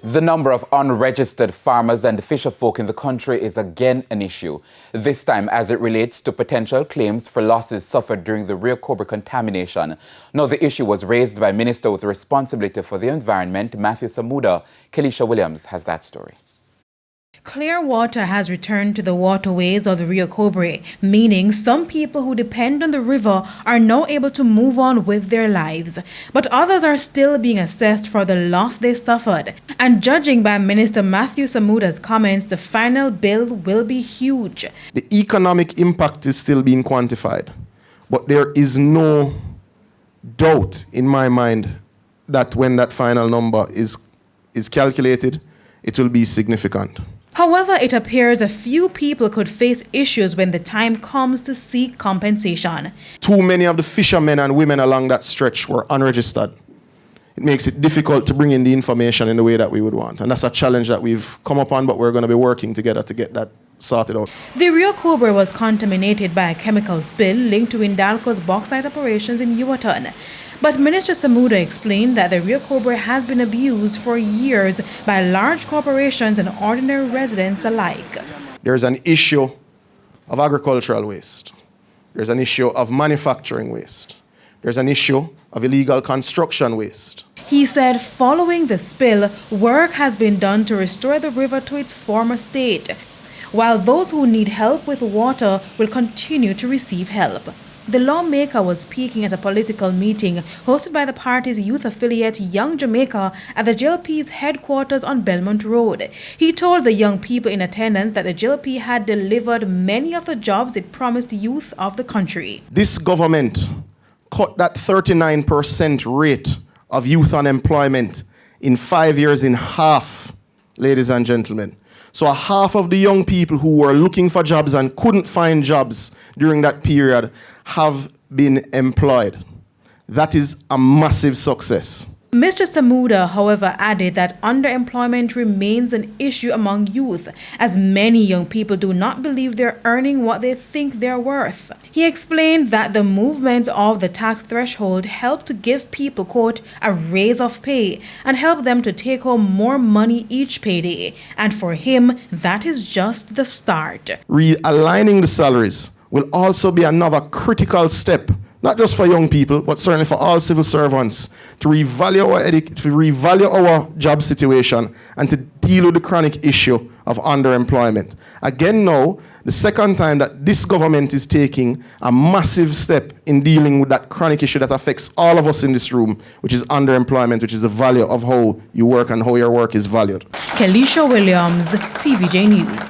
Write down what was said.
The number of unregistered farmers and fisherfolk in the country is again an issue, this time as it relates to potential claims for losses suffered during the Rio Cobre contamination. Now, the issue was raised by Minister with responsibility for the environment, Matthew Samuda. Kelisha Williams has that story. Clear water has returned to the waterways of the Rio Cobre, meaning some people who depend on the river are now able to move on with their lives. But others are still being assessed for the loss they suffered. And judging by Minister Matthew Samuda's comments, the final bill will be huge. The economic impact is still being quantified, but there is no doubt in my mind that when that final number is calculated, it will be significant. However, it appears a few people could face issues when the time comes to seek compensation. Too many of the fishermen and women along that stretch were unregistered. It makes it difficult to bring in the information in the way that we would want. And that's a challenge that we've come upon, but we're going to be working together to get that sorted out. The Rio Cobre was contaminated by a chemical spill linked to Indalco's bauxite operations in Yuatan. But Minister Samuda explained that the Rio Cobre has been abused for years by large corporations and ordinary residents alike. There's an issue of agricultural waste. There's an issue of manufacturing waste. There's an issue of illegal construction waste. He said following the spill, work has been done to restore the river to its former state, while those who need help with water will continue to receive help. The lawmaker was speaking at a political meeting hosted by the party's youth affiliate Young Jamaica at the JLP's headquarters on Belmont Road. He told the young people in attendance that the JLP had delivered many of the jobs it promised youth of the country. This government cut that 39% rate of youth unemployment in 5 years in half, ladies and gentlemen. So a half of the young people who were looking for jobs and couldn't find jobs during that period have been employed. That is a massive success. Mr. Samuda, however, added that underemployment remains an issue among youth, as many young people do not believe they're earning what they think they're worth. He explained that the movement of the tax threshold helped to give people, quote, a raise of pay and help them to take home more money each payday. And for him, that is just the start. Realigning the salaries will also be another critical step, not just for young people, but certainly for all civil servants, to revalue our job situation and to deal with the chronic issue of underemployment. Again now, the second time that this government is taking a massive step in dealing with that chronic issue that affects all of us in this room, which is underemployment, which is the value of how you work and how your work is valued. Kelisha Williams, TVJ News.